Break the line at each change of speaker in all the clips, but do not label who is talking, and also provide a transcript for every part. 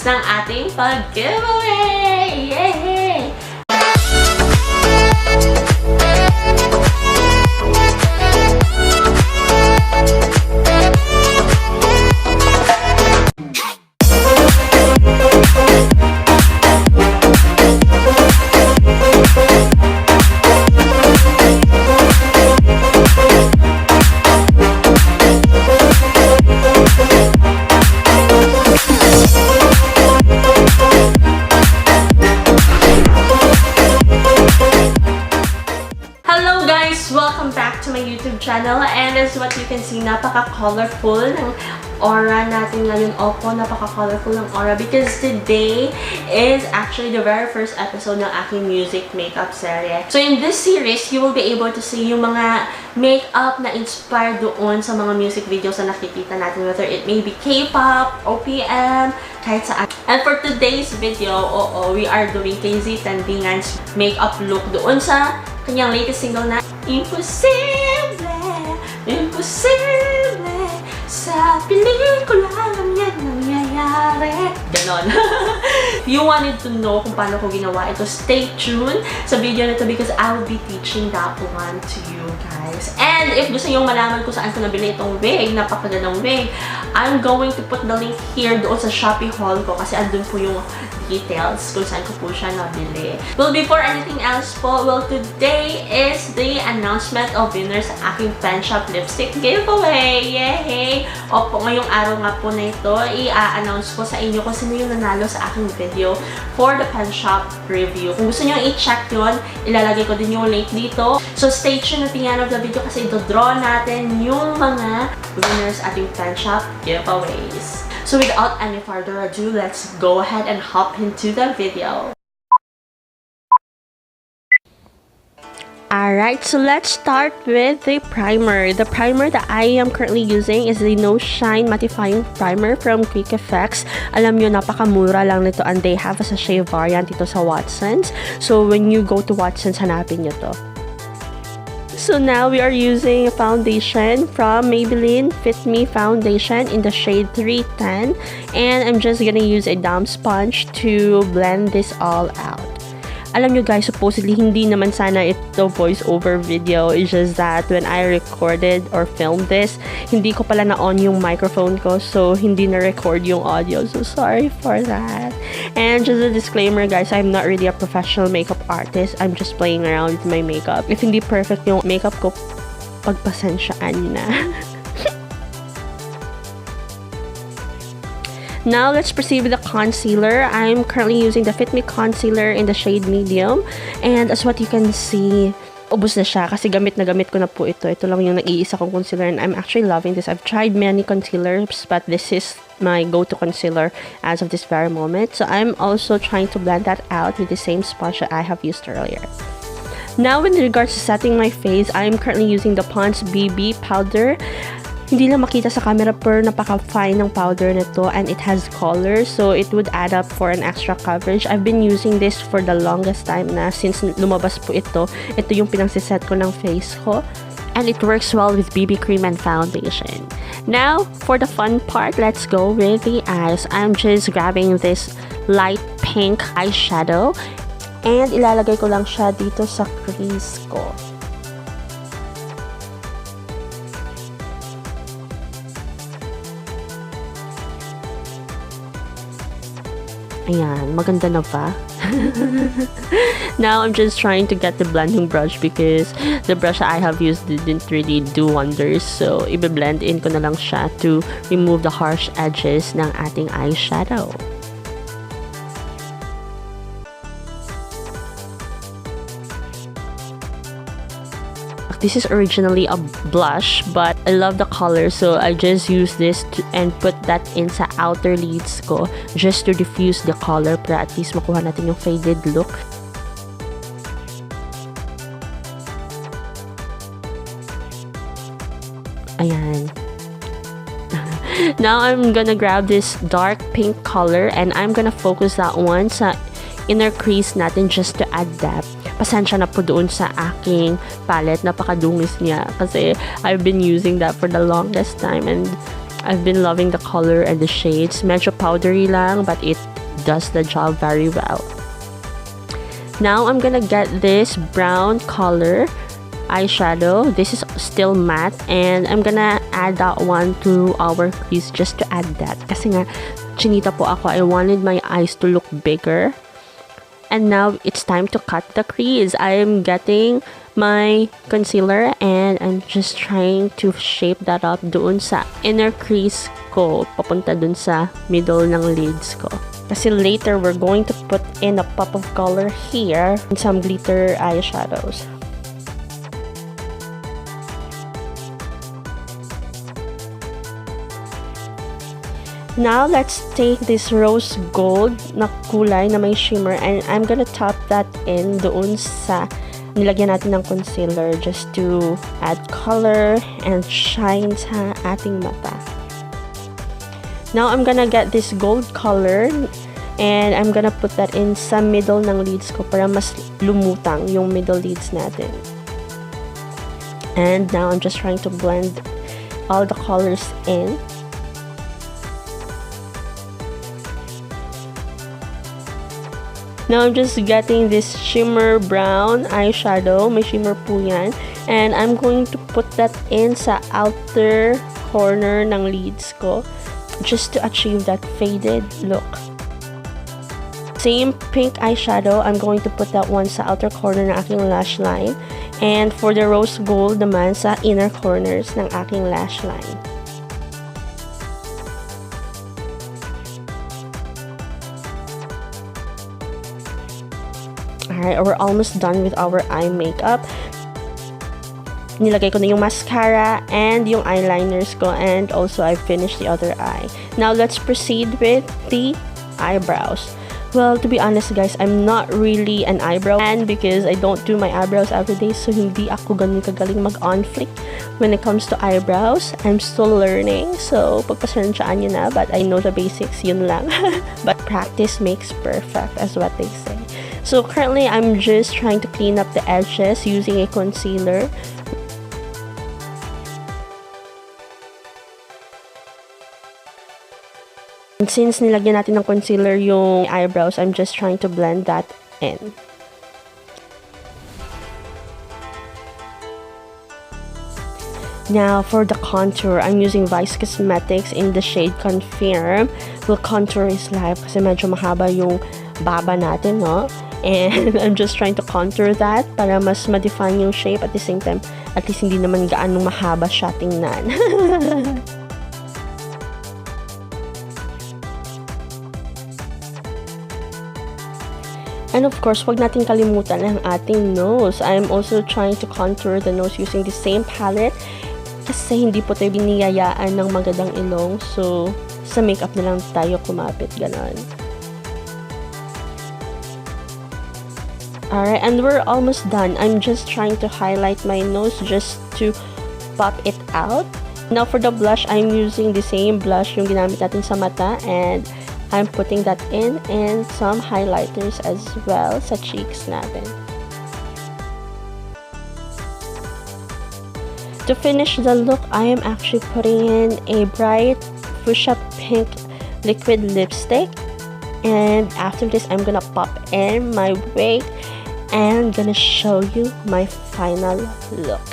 ng ating pag-giveaway! Yay! Welcome back to my YouTube channel, and as what you can see, napaka-colorful ng aura natin ngayon. Opo, napaka-colorful ng aura because today is actually the very first episode ng aking music makeup serye. So in this series, you will be able to see yung mga makeup na inspired doon sa mga music videos na nakikita natin, whether it may be K-pop, OPM, kahit saan. And for today's video, we are doing Tandingan's makeup look doon sa kanyang latest single na Imposible, Imposible, sa pelikula lang yan nangyayari. Ganon. If you wanted to know kung paano ko ginawa ito, stay tuned sa video na ito because I will be teaching that one to you guys. And if gusto nyo malaman kung saan ko nabili itong wig, napakagandang wig, I'm going to put the link here doon sa Shopee haul ko kasi andun po yung details kung saan ko po siya nabili. Well, before anything else po, well, today is the announcement of winners sa aking Pen Shop lipstick giveaway! Yay! Opo, ngayong araw nga po na ito, i-announce ko sa inyo kung sino yung nanalo sa aking video for the Pen Shop review. Kung gusto nyo i-check yun, ilalagay ko din yung link dito. So, stay tuned at the end of the video kasi ito-draw natin yung mga winners ating Pen Shop giveaways. So without any further ado, let's go ahead and hop into the video. Alright, so let's start with the primer. The primer that I am currently using is the No Shine Mattifying Primer from Quick Effects. Alam nyo, napakamura lang nito and they have a sachet variant dito sa Watsons. So when you go to Watsons, hanapin nyo to. So now we are using a foundation from Maybelline Fit Me Foundation in the shade 310, and I'm just gonna use a damp sponge to blend this all out. Alam nyo guys, supposedly hindi naman sana ito voice-over video. It's just that when I recorded or filmed this, hindi ko pala na-on yung microphone ko, so hindi na-record yung audio. So sorry for that. And just a disclaimer guys, I'm not really a professional makeup artist. I'm just playing around with my makeup. If hindi perfect yung makeup ko, pagpasensyaan nyo na. Now, let's proceed with the concealer. I'm currently using the Fit Me Concealer in the shade Medium. And as what you can see, ubos na siya kasi gamit na gamit ko na po ito. Ito lang yung nag-iisa kong concealer and I'm actually loving this. I've tried many concealers but this is my go-to concealer as of this very moment. So I'm also trying to blend that out with the same sponge that I have used earlier. Now, in regards to setting my face, I'm currently using the Pond's BB powder. Hindi lang makita sa camera pero napaka-fine ng powder nito and it has color, so it would add up for an extra coverage. I've been using this for the longest time na since lumabas po ito. Ito yung pinangsiset ko ng face ko and it works well with BB cream and foundation. Now, for the fun part, let's go with the eyes. I'm just grabbing this light pink eyeshadow and ilalagay ko lang siya dito sa crease ko. Ayan, maganda na ba? Now, I'm just trying to get the blending brush because the brush I have used didn't really do wonders. So, i-blend in ko na lang siya to remove the harsh edges ng ating eyeshadow. This is originally a blush, but I love the color, so I just use this and put that in sa outer lids ko just to diffuse the color para at least makuha natin yung faded look. Ayan. Now, I'm gonna grab this dark pink color and I'm gonna focus that one sa inner crease natin just to add depth. Pasensya na po doon sa aking palette. Napakadungis niya kasi I've been using that for the longest time and I've been loving the color and the shades. Medyo powdery lang but it does the job very well. Now I'm gonna get this brown color eyeshadow. This is still matte, and I'm gonna add that one to our crease just to add that. Kasi nga, chinita po ako. I wanted my eyes to look bigger. And now it's time to cut the crease. I'm getting my concealer and I'm just trying to shape that up doon sa inner crease ko, papunta dun sa middle ng lids ko. Kasi later, we're going to put in a pop of color here and some glitter eyeshadows. Now, let's take this rose gold na kulay na may shimmer and I'm gonna top that in doon sa nilagyan natin ng concealer just to add color and shine sa ating mata. Now, I'm gonna get this gold color and I'm gonna put that in sa middle ng lids ko para mas lumutang yung middle lids natin. And now, I'm just trying to blend all the colors in. Now, I'm just getting this shimmer brown eyeshadow. May shimmer po yan. And I'm going to put that in sa outer corner ng lids ko just to achieve that faded look. Same pink eyeshadow, I'm going to put that one sa outer corner ng aking lash line. And for the rose gold naman sa inner corners ng aking lash line. Alright, we're almost done with our eye makeup. Nilagay ko na yung mascara and yung eyeliners ko, and also I finished the other eye. Now, let's proceed with the eyebrows. Well, to be honest guys, I'm not really an eyebrow fan because I don't do my eyebrows every day, so hindi ako ganun kagaling mag-on flick when it comes to eyebrows. I'm still learning, so pagpasensyaan nyo na, but I know the basics, yun lang. But practice makes perfect, as what they say. So currently, I'm just trying to clean up the edges using a concealer. And since nilagyan natin ng concealer yung eyebrows, I'm just trying to blend that in. Now, for the contour, I'm using Vice Cosmetics in the shade Confirm. Well, contour is life kasi medyo mahaba yung baba natin, no? And I'm just trying to contour that para mas ma-define yung shape at the same time, at least hindi naman gaano mahaba siya tingnan. And of course, wag natin kalimutan ang ating nose. I'm also trying to contour the nose using the same palette kasi hindi po tayo biniyayaan ng magandang ilong. So, sa makeup na lang tayo kumapit, ganon. Alright, and we're almost done. I'm just trying to highlight my nose just to pop it out. Now, for the blush, I'm using the same blush yung ginamit natin sa mata, and I'm putting that in and some highlighters as well sa cheeks natin. To finish the look, I am actually putting in a bright fuchsia pink liquid lipstick. And after this, I'm gonna pop in my wig and gonna show you my final look.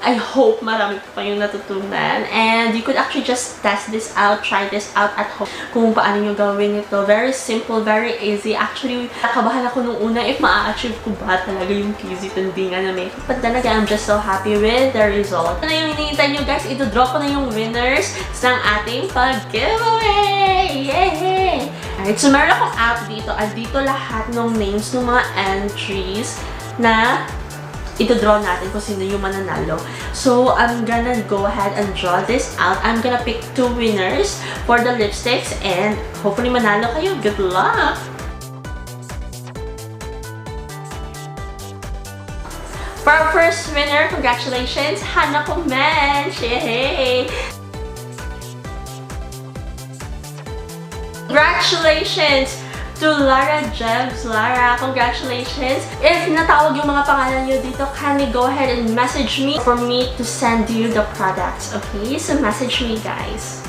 I hope marami po kayong natutunan, and you could actually just test this out, try this out at home kung paano nyo gawin ito. Very simple, very easy. Actually, nakabahan ako nung una if maa-achieve ko ba talaga yung cheesy tandingan na makeup. But then again, I'm just so happy with the result. Ano yung hinihintay nyo guys? Ito-draw ko na yung winners ng ating pag-giveaway! Yay! Alright, so meron akong app dito at dito lahat ng names ng mga entries na ito-draw natin kung sino yung mananalo. So, I'm gonna go ahead and draw this out. I'm gonna pick 2 winners for the lipsticks and hopefully manalo kayo. Good luck! For our first winner, congratulations, Hannah Mensch! Yay! Congratulations to Lara Jebs. Lara, congratulations. If natawag yung mga pangalan nyo dito, kindly go ahead and message me for me to send you the products. Okay? So message me, guys.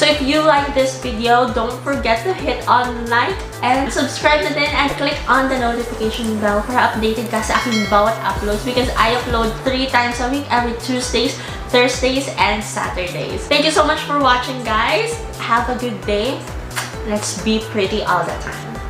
So if you like this video, don't forget to hit on like and subscribe na din and click on the notification bell para updated ka sa aking bawat uploads because I upload 3 times a week, every Tuesdays, Thursdays, and Saturdays. Thank you so much for watching, guys. Have a good day. Let's be pretty all the time.